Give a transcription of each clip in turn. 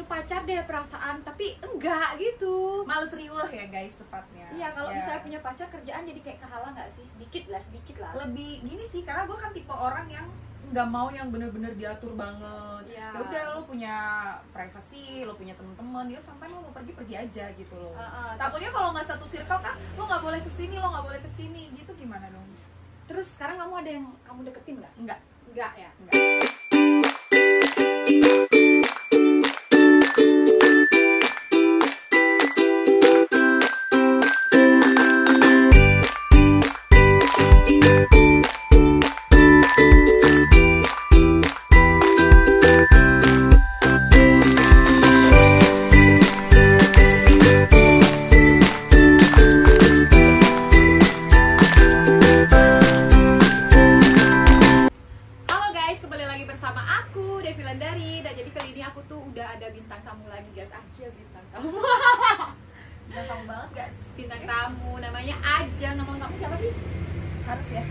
pacar deh perasaan, tapi enggak gitu. Males riweh ya guys tepatnya. Iya, kalau ya. misalnya punya pacar kerjaan jadi kayak kehalang nggak sih? Sedikit lah. Lebih gini sih, karena gue kan tipe orang yang nggak mau yang bener-bener diatur banget. Iya. Ya udah, lo punya privacy, lo punya temen-temen, ya sampai lo mau pergi aja gitu loh. Takutnya kalau nggak satu circle kan, lo nggak boleh kesini, lo nggak boleh kesini, gitu gimana dong? Terus sekarang kamu ada yang kamu deketin nggak? Enggak ya? Enggak. Bintang tamu lagi guys, Acil bintang tamu. Bintang tamu banget guys. Bintang tamu namanya Ajeng. Nama kamu siapa sih? Harus ya?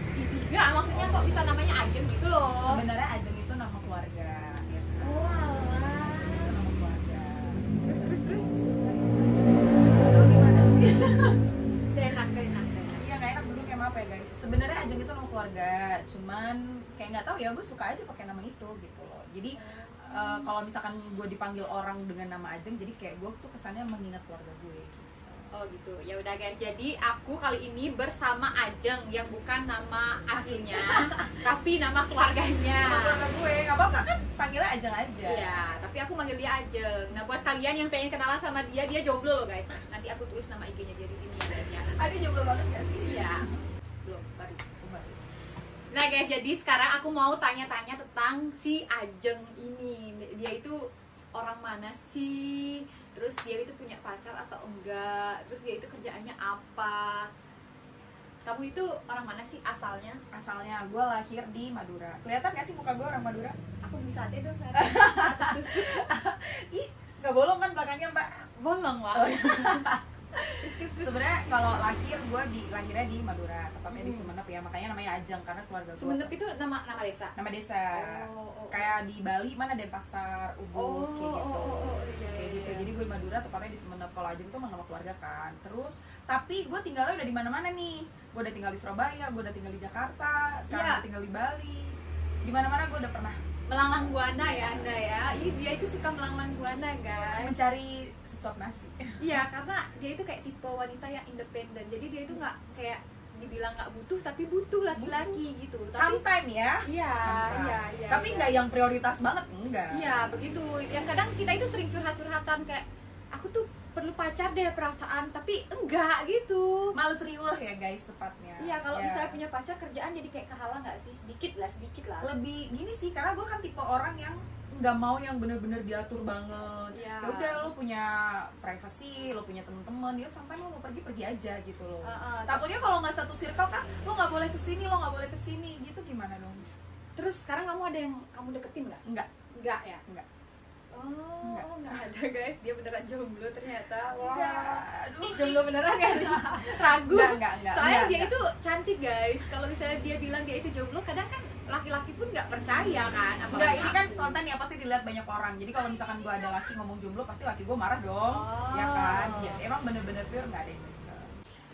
Enggak, maksudnya kok bisa namanya Ajeng gitu loh. Sebenarnya Ajeng itu nama keluarga ya kan? Oh alah. Itu nama keluarga. Terus Lo gimana sih? enak. Iya gak enak dulu kayak apa ya guys. Sebenarnya Ajeng itu nama keluarga, cuman kayak nggak tahu ya, gue suka aja pakai nama itu gitu loh. Jadi kalau misalkan gue dipanggil orang dengan nama Ajeng, jadi kayak gue tuh kesannya mengingat keluarga gue gitu. Oh gitu. Ya udah guys. Jadi aku kali ini bersama Ajeng yang bukan nama aslinya, tapi nama keluarganya. Nama keluarga gue, nggak apa-apa kan, panggilnya Ajeng aja. Iya, tapi aku manggil dia Ajeng. Nah, buat kalian yang pengen kenalan sama dia jomblo loh guys. Nanti aku tulis nama IG-nya dia di sini ya guys ya. Ada jomblo banget gak sih? Iya. Belum, baru. Nah guys, jadi sekarang aku mau tanya-tanya tentang si Ajeng ini. Dia itu orang mana sih? Terus dia itu punya pacar atau enggak? Terus dia itu kerjaannya apa? Kamu itu orang mana sih asalnya? Asalnya gue lahir di Madura. Kelihatan gak sih muka gue orang Madura? Aku bisa deh dong saat Ih, gak bolong kan belakangnya mbak? bolong lah. Sebenarnya kalau lahirnya di Madura, tepatnya di Sumenep ya, makanya namanya Ajeng karena keluarga gue. Sumenep itu nama desa? Nama desa. Kayak di Bali mana Denpasar, Ubud, kayak gitu. Iya. Kayak gitu. Jadi gue di Madura, tepatnya di Sumenep. Kalau Ajeng tuh nama keluarga kan. Terus, tapi gue tinggalnya udah di mana-mana nih. Gue udah tinggal di Surabaya, gue udah tinggal di Jakarta, sekarang gue tinggal di Bali. Di mana-mana gue udah pernah. Melanglang buana ya Anda ya. Dia itu suka melanglang buana guys. Mencari sesuap nasi. Iya, karena dia itu kayak tipe wanita yang independen. Jadi dia itu nggak kayak dibilang nggak butuh, tapi butuh laki-laki gitu. Tapi Sometimes ya. Iya. Tapi nggak yang prioritas banget, enggak. Iya, begitu. Yang kadang kita itu sering curhat-curhatan kayak aku tuh perlu pacar deh perasaan, tapi enggak gitu. Males riweh ya guys tepatnya. Iya, kalau misalnya punya pacar kerjaan jadi kayak kehalang nggak sih? Sedikit lah. Lebih gini sih, karena gue kan tipe orang yang nggak mau yang bener-bener diatur banget. Iya. Ya udah, lo punya privacy, lo punya temen-temen, ya sampai lo mau pergi aja gitu loh. Takutnya kalau nggak satu circle kan, lo nggak boleh kesini, gitu gimana dong? Terus sekarang kamu ada yang kamu deketin nggak? Enggak Ya? Enggak. Nggak ada guys, dia beneran jomblo ternyata. Wah, Aduh. jomblo beneran gak nih? Ragu. Enggak. Soalnya dia itu cantik guys. Kalau misalnya dia bilang dia itu jomblo, kadang kan laki-laki pun nggak percaya kan. Enggak, ini kan konten yang pasti dilihat banyak orang. Jadi kalau misalkan gue ada laki ngomong jomblo, pasti laki gue marah dong. Ya kan? Ya, emang bener-bener pure nggak ada yang bener.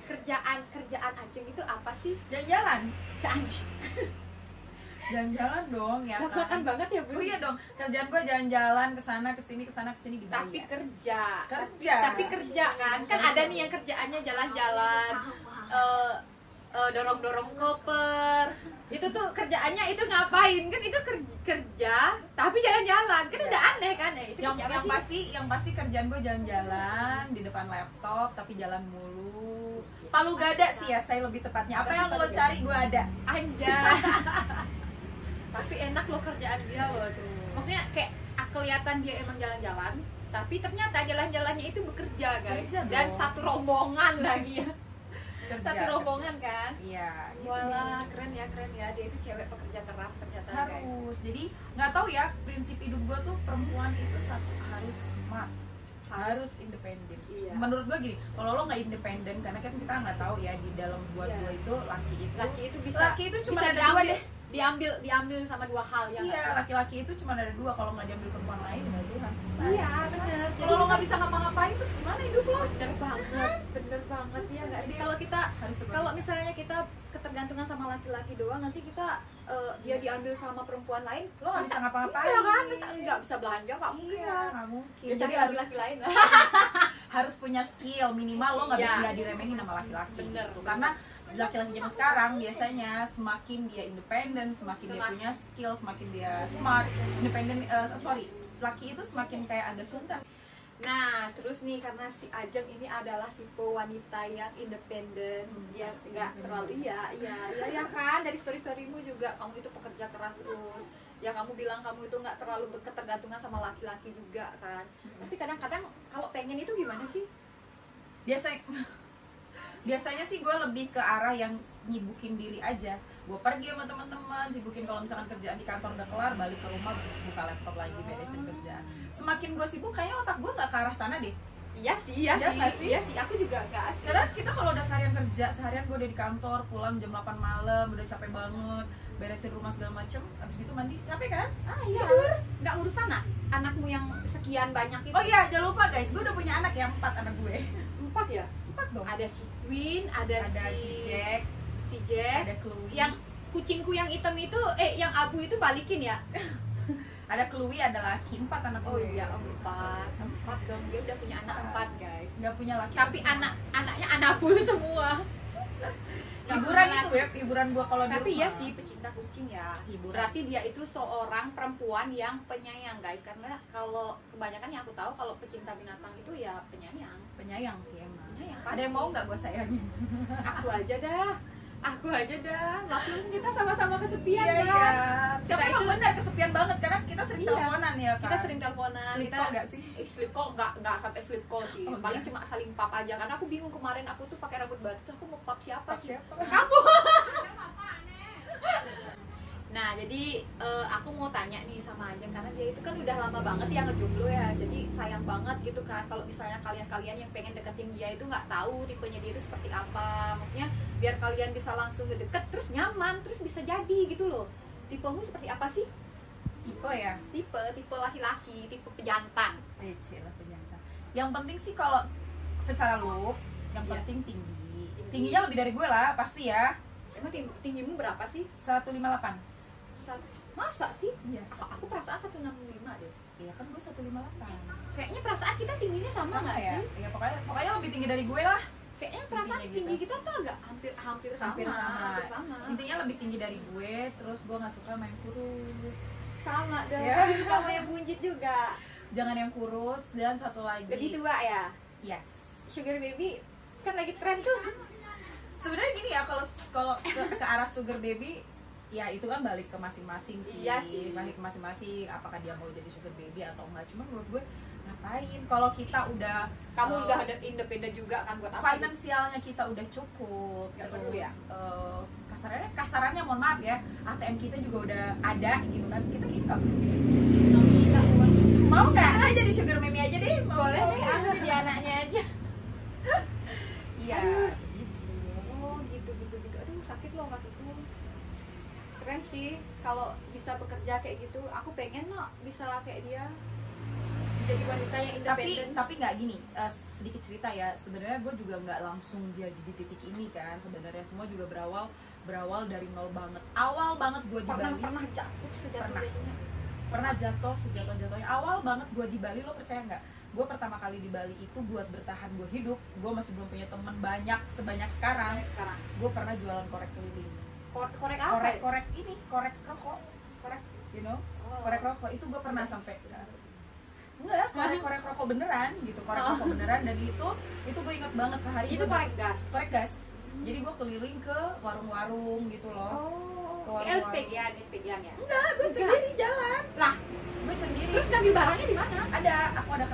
Kerjaan Ajeng itu apa sih? Jalan-jalan. Anjing. Jalan-jalan dong ya kan. Lakukan banget ya Bu. Oh iya dong, kerjaan gue jalan-jalan kesana kesini di Bali. Tapi kerja. Tapi kerja kan ada nih yang kerjaannya jalan-jalan, dorong-dorong koper. Itu tuh kerjaannya itu ngapain? Kan itu kerja tapi jalan-jalan. Kan udah aneh kan ya. Itu yang pasti kerjaan gue jalan-jalan di depan laptop tapi jalan mulu. Palu gada sih ya, saya lebih tepatnya. Apa yang lo cari gue ada. Anjay. Tapi enak lo kerjaan dia lo tuh. Maksudnya kayak kelihatan dia emang jalan-jalan, tapi ternyata jalan-jalannya itu bekerja guys. Dan satu rombongan lagi ya. Satu rombongan kan? Iya. Gitu. Walah, keren ya. Dia itu cewek pekerja keras ternyata guys. Harus. Jadi nggak tahu ya, prinsip hidup gue tuh perempuan itu harus smart. Harus independen. Iya. Menurut gue gini, kalau lo nggak independen, karena kan kita nggak tahu ya di dalam buat gue itu laki itu cuma ada dua deh. Diambil sama dua hal ya. Iya, laki-laki itu cuma ada dua, kalau nggak diambil perempuan lain berarti harus selesai. Iya, benar. misalnya kita ketergantungan sama laki-laki doang, nanti kita dia diambil sama perempuan lain, lo nggak bisa ngapa-ngapain. Iya kan, nggak bisa belanja, nggak mungkin Iya, lah. nggak mungkin. Ya, Jadi cari harus laki-laki lain lah. harus punya skill minimal, lo nggak Iya. bisa nggak diremehin sama laki-laki. Bener, gitu. bener. Karena laki-laki zaman sekarang biasanya semakin dia independen, semakin dia punya skill, semakin dia smart, independen. Laki itu semakin kayak agak sungkan. Nah, terus nih karena si Ajeng ini adalah tipe wanita yang independen, ya nggak terlalu ya kan, dari story-storymu juga kamu itu pekerja keras terus. Ya kamu bilang kamu itu nggak terlalu ketergantungan sama laki-laki juga kan. Tapi kadang-kadang kalau pengen itu gimana sih? Biasanya sih gue lebih ke arah yang nyibukin diri aja. Gue pergi sama teman-teman, sibukin kalau misalkan kerjaan di kantor udah kelar, balik ke rumah buka laptop lagi, beresin kerjaan. Semakin gue sibuk, kayaknya otak gue nggak ke arah sana deh. Iya sih, aku juga nggak asik. Karena kita kalau udah seharian kerja, seharian gue udah di kantor, pulang jam 8 malam, udah capek banget, beresin rumah segala macem, abis itu mandi, capek kan? Iya, nggak ngurus anakmu yang sekian banyak itu. Oh iya, jangan lupa guys, gue udah punya anak ya, 4 anak gue. 4 ya? 4 dong. Ada si Queen, ada si Jack, ada Chloe. Yang kucingku yang hitam itu, yang abu itu balikin ya? Ada Chloe, ada laki, 4 anak gue. Oh iya, 4 dong, dia udah punya anak 4 guys. Nggak punya laki. Tapi anaknya anabul semua. Hiburan itu ya, hiburan gue kalau di rumah. Tapi ya sih, pecinta kucing ya, hiburan. Berarti dia itu seorang perempuan yang penyayang guys. Karena kalau kebanyakan yang aku tahu, kalau pecinta binatang itu ya penyayang. Penyayang sih emang. Penyayang, ada yang mau nggak gue sayangin? Aku aja dah. Maklum kita sama-sama kesepian Iya, kan. iya. Kita Tapi emang itu- benar kesepian banget karena kita sering Iya. teleponan ya kan. Kita sering teleponan. Sleep Kita call nggak sih? sleep call nggak sampai sleep call sih. Oh, Paling enggak. cuma saling pap aja. Karena aku bingung kemarin aku tuh pakai rambut baru. Aku mau pap siapa sih? Siapa? Kamu. Nah, jadi aku mau tanya nih sama Ajeng, karena dia itu kan udah lama banget ya ngejomblo ya. Jadi sayang banget gitu kan kalau misalnya kalian yang pengen deketin dia itu nggak tahu tipenya dia itu seperti apa. Maksudnya biar kalian bisa langsung ngedeket terus nyaman, terus bisa jadi gitu loh. Tipemu seperti apa sih? Tipe ya. Tipe laki-laki, tipe pejantan. Lah penyangka. Yang penting sih kalau secara look, yang Iya. penting tinggi. Tingginya lebih dari gue lah, pasti ya. Emang tinggimu berapa sih? 158. Masa sih? Iya. Aku perasaan 165 deh. Iya kan gue 158. Kayaknya perasaan kita tingginya sama nggak ya? sih? Iya pokoknya lebih tinggi dari gue lah. Kayaknya perasaan Intinya tinggi gitu. kita tuh agak hampir sama. Hampir Hampir sama. Intinya lebih tinggi dari gue, terus gue nggak suka main kurus. Sama dong. Iya. Aku suka sama yang buncit juga. Jangan yang kurus, dan satu lagi. Lebih tua ya. Yes. Sugar baby kan lagi tren tuh. Sebenarnya gini ya, kalau ke arah sugar baby, ya itu kan balik ke masing-masing sih. Iya sih. Balik ke masing-masing, apakah dia mau jadi sugar baby atau enggak. Cuma menurut gue ngapain kalau kita udah Kamu udah ada independen juga kan buat apa? finansialnya kita udah cukup, Nggak terus perlu ya? kasarannya mohon maaf ya, ATM kita juga udah ada gitu kan, kita nggak Kita mau nggak? Saya jadi sugar mami aja deh. boleh deh, aku jadi anaknya aja. Iya. Oh gitu. Aduh sakit loh kakiku. Keren sih kalau bisa bekerja kayak gitu. Aku pengen loh bisa kayak dia. Jadi wanita yang independen. Tapi nggak gini, sedikit cerita ya, sebenarnya gue juga nggak langsung jadi di titik ini kan. Sebenarnya semua juga berawal dari nol banget. Awal banget gue di Bali pernah jatuh sejatuh-jatuhnya. pernah jatuh sejatuh-jatuhnya. Awal banget gue di Bali, lo percaya nggak? Gue pertama kali di Bali itu buat bertahan gue hidup, gue masih belum punya teman banyak sebanyak sekarang. Sekarang Gue pernah jualan korek keliling. korek apa? ya? Korek ini, korek rokok, Korek. you know? Oh. Korek rokok itu gue pernah sampai enggak, korek rokok beneran gitu, korek Oh. rokok beneran. Dan itu gue inget banget sehari Itu korek gas. korek gas. Jadi gue keliling ke warung-warung gitu loh. Oh. Spegian ya. Enggak, gue sendiri jalan. Lah, Gue sendiri. terus ngambil barangnya di mana? Aku ada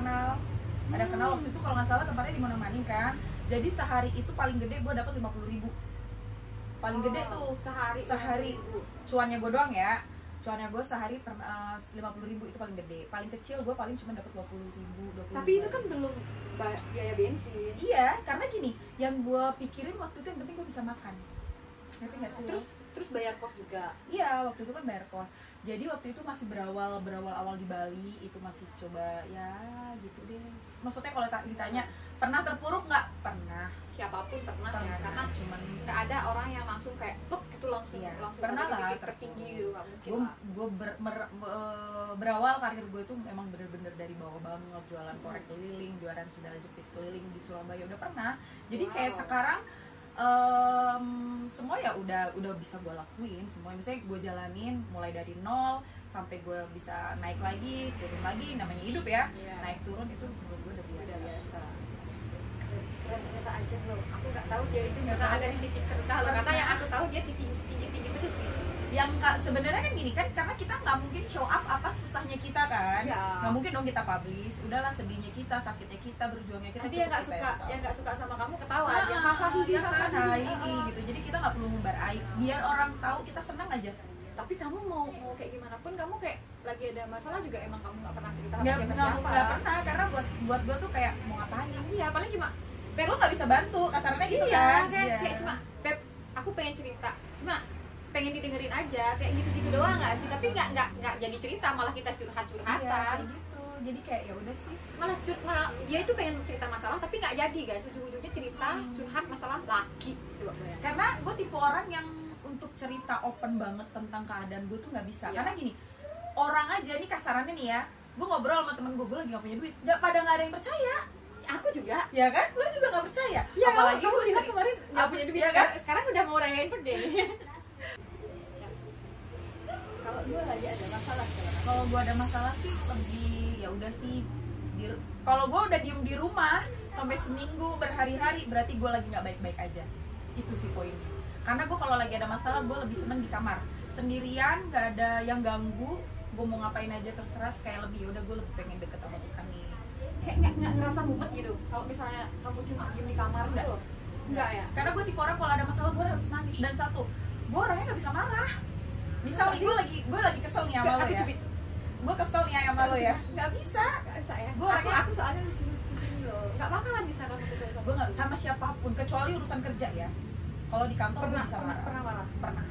kenal waktu itu, kalau nggak salah tempatnya di Monomani kan. Jadi sehari itu paling gede gue dapat 50.000. Paling gede tuh sehari. Cuannya gue doang ya. Cuannya gue sehari 50.000 itu paling gede. Paling kecil gue paling cuma dapat 20.000. Tapi itu kan belum biaya bensin. Iya, karena gini, yang gue pikirin waktu itu yang penting gue bisa makan. Ngerti nggak sih? Terus Terus bayar kos juga. Iya, waktu itu kan bayar kos. Jadi waktu itu masih berawal awal di Bali, itu masih coba ya gitu deh. Maksudnya kalau ditanya pernah terpuruk nggak? Pernah. Siapapun pernah ya, karena cuman nggak ada orang yang langsung kayak pluk gitu langsung iya, langsung pernah pada lah titik tertinggi gitu, nggak mungkin lah. gue berawal karir gue tuh emang bener-bener dari bawah banget, jualan korek keliling, jualan sendal jepit keliling di Surabaya udah pernah. Jadi kayak sekarang semua ya udah bisa gue lakuin semua. Misalnya gue jalanin mulai dari nol sampai gue bisa naik lagi, turun lagi, namanya hidup ya. Naik turun itu menurut gue udah biasa. Keren ternyata aja loh. Aku nggak tahu dia itu pernah ada di titik terendah loh. Karena yang aku tahu dia tinggi terus nih. Yang sebenarnya kan gini kan, karena kita nggak mungkin show up apa susahnya kita kan, nggak mungkin dong kita publish. Udahlah, sedihnya kita, sakitnya kita, berjuangnya kita. Nanti yang nggak suka sama kamu ketawa, ya kan, ini gitu. Jadi kita nggak perlu membar aib, biar orang tahu kita senang aja. Tapi kamu mau kayak gimana pun, kamu kayak lagi ada masalah juga emang kamu nggak pernah cerita sama siapa-siapa. Nggak pernah, karena buat gue tuh kayak mau ngapain? Iya, paling cuma lo nggak bisa bantu, kasarnya gitu kan? Iya, kayak cuma Beb, aku pengen cerita, cuma pengen didengerin aja, kayak gitu-gitu doang nggak sih? Tapi nggak jadi cerita, malah kita curhat-curhatan. Iya, gitu. Jadi kayak ya udah sih. Malah dia itu pengen cerita masalah tapi nggak jadi guys, ujung-ujungnya cerita curhat masalah laki. Karena gue tipe orang yang untuk cerita open banget tentang keadaan gue tuh nggak bisa. Karena gini, orang aja nih kasarannya nih ya, gue ngobrol sama temen gue lagi nggak punya duit, nggak ada yang percaya. Aku juga. Ya kan? Lo juga nggak percaya. Ya, apalagi kamu bilang kemarin nggak punya duit, ya kan? Sekarang udah mau rayain birthday nih. Kalau gue lagi ada masalah sekarang. Kalau gue ada masalah sih lebih ya udah sih. Kalau gue udah diem di rumah sampai seminggu berhari-hari, berarti gue lagi nggak baik-baik aja. Itu sih poinnya. Karena gue kalau lagi ada masalah, gue lebih seneng di kamar sendirian, nggak ada yang ganggu. Gue mau ngapain aja terserah. Kayak lebih udah gue lebih pengen deket sama Tuhan nih. Kayak nggak ngerasa mumet gitu. Kalau misalnya kamu cuma diem di kamar gitu loh. Enggak ya? Karena gue tipe orang kalau ada masalah gue harus nangis. Dan satu, gue orangnya nggak bisa marah. Misal gue lagi kesel nih sama lo ya. Gue kesel nih sama lo ya. Nggak bisa ya. Aku soalnya lucu-lucu loh. Nggak bakalan bisa kamu kesel sama. Gue nggak sama siapapun kecuali urusan kerja ya. Kalau di kantor gue bisa marah. Pernah marah? Pernah.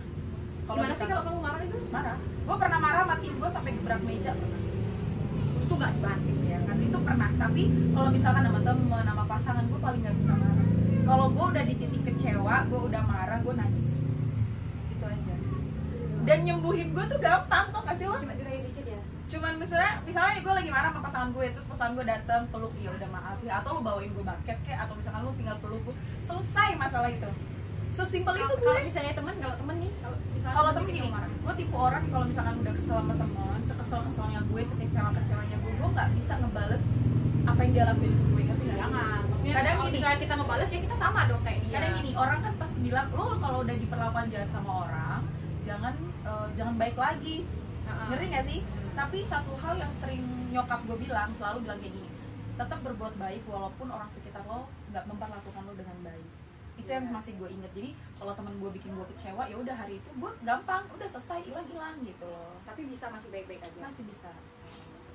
Gimana sih kalau kamu marah itu? Marah. Gue pernah marah sama tim gue sampai gebrak meja. Itu nggak dibanting ya kan, itu pernah. Tapi kalau misalkan sama temen, sama pasangan, gue paling nggak bisa marah. Kalau gue udah di titik kecewa, gue udah marah, gue nangis. Itu aja. Dan nyembuhin gue tuh gampang, tau gak sih lo? Cuma diraih dikit ya. Cuman misalnya gue lagi marah sama pasangan gue, terus pasangan gue datang peluk, ya udah maaf ya, atau lo bawain gue bucket kayak, atau misalkan lo tinggal peluk gue, selesai masalah itu. Sesimpel itu gue. Kalau misalnya kalau temen nih, kalau temen gini, gue tipe orang kalau misalkan udah kesel sama temen, sekesel-keselnya gue, sekecewa-kecewanya gue nggak bisa ngebales apa yang dia lakuin ke gue, ngerti nggak? Jangan. Maksudnya kadang kalau misalnya kita ngebales ya kita sama dong kayak dia. Kadang gini, orang kan pasti bilang, lo kalau udah diperlakukan jahat sama orang, jangan baik lagi. Ngerti nggak sih? Tapi satu hal yang sering nyokap gue selalu bilang kayak gini, tetap berbuat baik walaupun orang sekitar lo nggak memperlakukan lo dengan baik. Itu yang masih gue inget. Jadi kalau teman gue bikin gue kecewa, ya udah hari itu gue gampang, udah selesai, hilang gitu loh. Tapi bisa masih baik-baik aja. Masih bisa.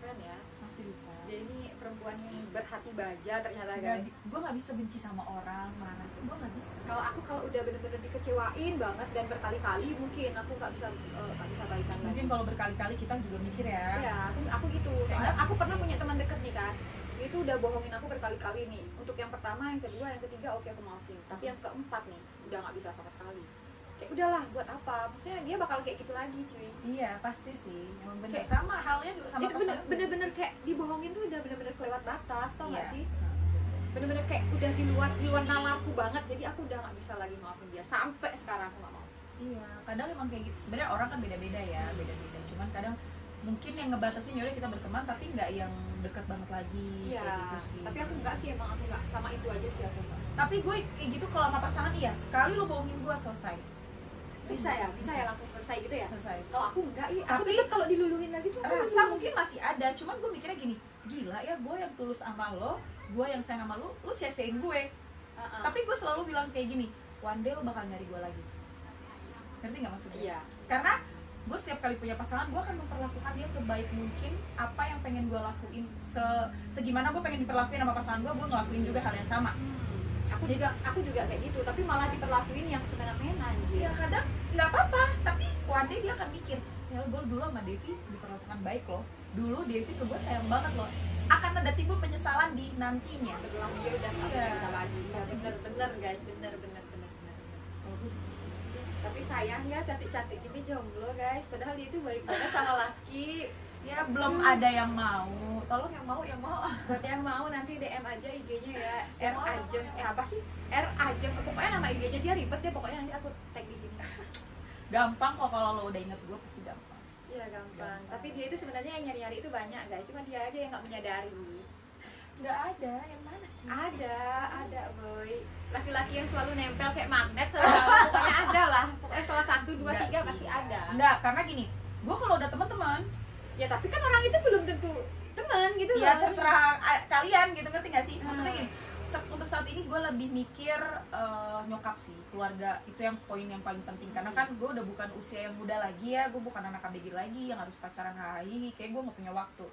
Keren ya. Masih bisa. Jadi ini perempuan yang berhati baja ternyata guys. Gue nggak bisa benci sama orang, marah itu gue nggak bisa. Kalau udah bener-bener dikecewain banget dan berkali-kali, mungkin aku nggak bisa balikan lagi. Mungkin kalau berkali-kali kita juga mikir ya. Iya, aku gitu. Soalnya aku pernah punya teman deket nih kan. Itu udah bohongin aku berkali-kali nih. Untuk yang pertama, yang kedua, yang ketiga oke aku maafin. Tapi yang keempat nih udah nggak bisa sama sekali. Kayak udahlah, buat apa? Maksudnya dia bakal kayak gitu lagi cuy. Iya pasti sih. Emang bener. Kayak, sama halnya sama pasangan. Bener-bener kayak dibohongin tuh udah bener-bener kelewat batas, tau nggak sih? Bener-bener kayak udah di luar nalarku banget. Jadi aku udah nggak bisa lagi maafin dia. Sampai sekarang aku nggak mau. Iya, kadang emang kayak gitu. Sebenarnya orang kan beda-beda ya, beda-beda. Cuman kadang mungkin yang ngebatasin yaudah kita berteman, tapi nggak yang dekat banget lagi. Iya, kayak gitu sih. Tapi aku nggak sih, emang aku nggak sama itu aja sih aku. Tapi gue kayak gitu kalau sama pasangan iya, sekali lo bohongin gue selesai. Bisa ya langsung selesai gitu ya. Selesai. Kalau aku enggak, aku tapi tetap kalau diluluhin lagi tuh rasa mungkin masih ada. Cuman gue mikirnya gini, gila ya, gue yang tulus sama lo, gue yang sayang sama lo sia-siain gue. Tapi gue selalu bilang kayak gini, one day lo bakal nyari gue lagi. Ngerti nggak maksudnya? Iya. Karena gue setiap kali punya pasangan, gue akan memperlakukan dia sebaik mungkin. Apa yang pengen gue lakuin, segimana gue pengen diperlakuin sama pasangan gue ngelakuin juga hal yang sama. aku juga kayak gitu, tapi malah diperlakuin yang semena-mena anjir. Ya kadang nggak apa-apa, tapi one day dia akan mikir, ya gue dulu sama Devi diperlakukan baik loh, dulu Devi ke gue sayang banget loh, akan ada timbul penyesalan di nantinya Setelah dia udah nggak punya kita lagi. Ya bener guys, bener. Tapi sayang ya cantik-cantik gini jomblo guys, padahal dia itu baik banget sama laki. ya belum ada yang mau, tolong yang mau Buat yang mau nanti DM aja IG-nya ya, R Ajeng, apa sih? R Ajeng, pokoknya nama IG-nya dia ribet ya, pokoknya nanti aku tag di sini. gampang kok kalau lo udah inget gue pasti gampang. Iya gampang. Tapi dia itu sebenarnya yang nyari-nyari itu banyak guys, cuma dia aja yang nggak menyadari. Nggak ada, yang mana sih? Ada boy. Laki-laki yang selalu nempel kayak magnet sama kamu, pokoknya ada lah. Pokoknya salah 1, 2, 3 pasti ada. Enggak, karena gini, gue kalau udah teman-teman, Ya tapi kan orang itu belum tentu teman gitu ya loh. terserah kalian gitu, ngerti nggak sih? Maksudnya gini, untuk saat ini gue lebih mikir nyokap sih, keluarga itu yang poin yang paling penting. Karena kan gue udah bukan usia yang muda lagi ya, gue bukan anak ABG lagi yang harus pacaran hari, kayak gue nggak punya waktu.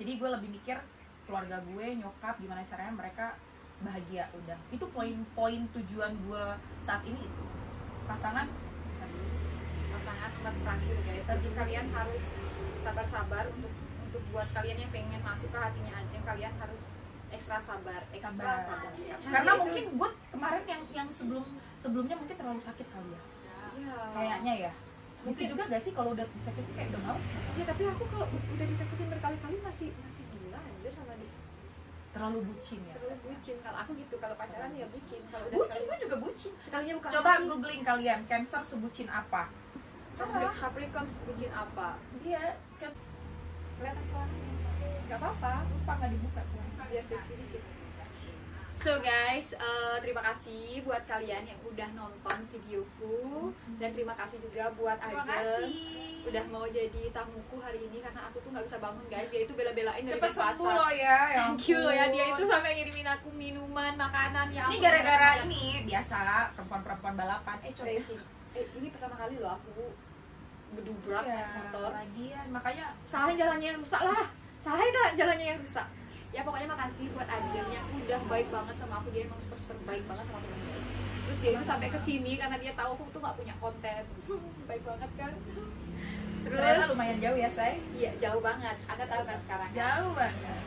Jadi gue lebih mikir keluarga gue, nyokap, gimana caranya mereka bahagia, udah. Itu poin tujuan gue saat ini itu sih. Pasangan Pasangan terakhir guys. Jadi kalian harus sabar-sabar untuk buat kalian yang pengen masuk ke hatinya Ajeng, kalian harus ekstra sabar. Karena mungkin gue kemarin yang sebelumnya mungkin terlalu sakit kali ya. Iya. Kayaknya ya. Mungkin. Gitu juga gak sih kalau udah disakitin kayak udah males? Ya tapi aku kalau udah disakitin berkali-kali masih gila anjir sama dia. Terlalu bucin ya. Terlalu bucin. Kalau aku gitu, kalau pacaran ya bucin. Kalau udah Bucin, gue juga bucin. sekalinya buka Coba hati. googling kalian, Cancer sebucin apa? Capricorn sebutin apa? Iya, kelihatan celananya. Gak apa-apa, Lupa nggak dibuka celananya. biar seksi dikit. So guys, terima kasih buat kalian yang udah nonton videoku, dan terima kasih juga buat Terima Ajeng kasih. udah mau jadi tamuku hari ini, karena aku tuh nggak bisa bangun guys. Dia itu bela-belain dari Cepet sembuh Denpasar. loh ya. Thank you loh ya, dia itu sampai ngirimin aku minuman, makanan ya. Ini ampun, gara-gara bener-bener. ini biasa perempuan-perempuan balapan. Coba. Racing. Ini pertama kali loh aku gedubrak naik motor. Lagian makanya Salahin jalannya yang rusak lah, jalannya yang rusak. Ya pokoknya makasih buat Ajeng yang udah baik banget sama aku. Dia emang super baik banget sama temen-temen. Terus dia itu sampai kesini karena dia tahu aku tuh nggak punya konten. Baik banget kan. ternyata Terus lumayan jauh ya, Say. iya jauh banget. Anda tahu kan sekarang. Jauh banget.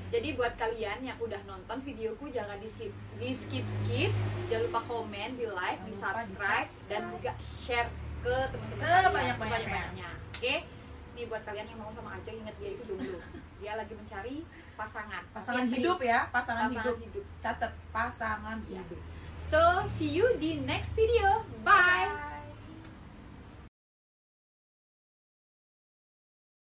Jadi buat kalian yang udah nonton videoku, jangan di skip, jangan lupa komen, di like, di subscribe, dan juga share ke teman-teman sebanyak-banyaknya. Oke? Ini buat kalian yang mau sama Ajeng, ingat dia itu jomblo. Dia lagi mencari pasangan. Pasangan Tapi yang hidup serius. ya, pasangan hidup. hidup. Catat, pasangan Ya. hidup. So, see you di next video. Bye.